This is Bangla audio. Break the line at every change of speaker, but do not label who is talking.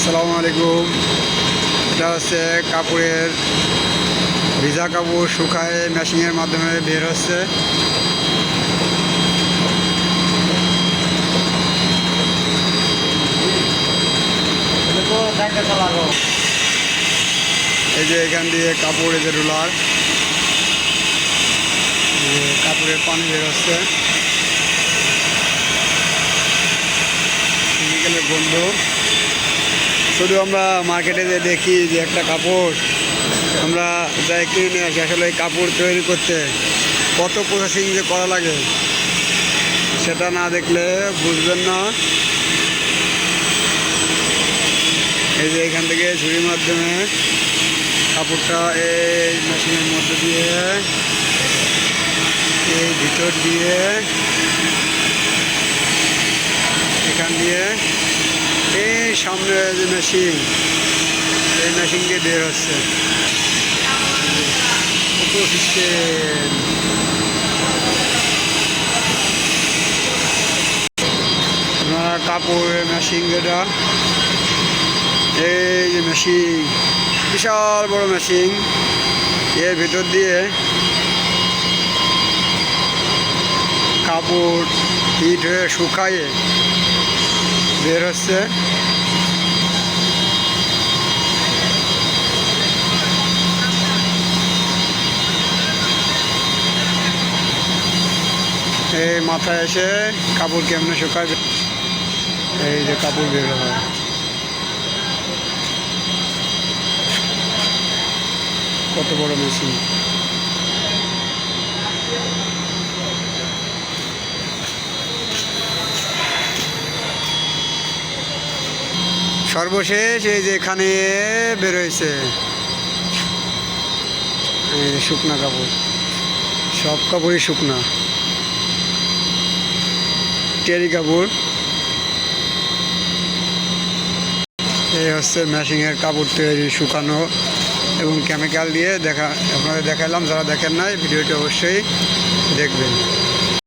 আসসালামু আলাইকুম। এটা হচ্ছে কাপড়ের ভিজা কাপড় শুকায় মেশিনের মাধ্যমে বের হচ্ছে। এই যে এখান দিয়ে কাপড়, এই যে রোলার, কাপড়ের পানি বের হচ্ছে, কেমিক্যালের গন্ধ। শুধু আমরা মার্কেটে যে দেখি যে একটা কাপড় আমরা যাই কিনে নিয়ে আসি, আসলে এই কাপড় তৈরি করতে কত প্রসেসিং যে করা লাগে সেটা না দেখলে বুঝবেন না। এই যে এখান থেকে ঝুড়ির মাধ্যমে কাপড়টা এই মেশিনের মধ্যে দিয়ে, এই ভিতর দিয়ে, এখান দিয়ে, এই সামনে যে মেশিন, এই মেশিন দিয়ে বের হচ্ছে সিস্টেম। আপনারা কাপড়ের মেশিন, যেটা এই যে মেশিন, বিশাল বড় মেশিন, এর ভিতর দিয়ে কাপড় হিট হয়ে শুকায়ে বের হচ্ছে। এই মাথায় এসে কাপড় কেমনে শুকায়, এই যে কাপড় বের হয়। কত বড় মেশিন! সর্বশেষ এই যে এখানে বের হয়েছে শুকনা কাপড়, সব কাপড়ই শুকনা, টেরি কাপড়। এই হচ্ছে মেশিনের কাপড় তৈরি, শুকানো এবং কেমিক্যাল দিয়ে আপনাদের দেখালাম। যারা দেখেন নাই ভিডিওটি অবশ্যই দেখবেন।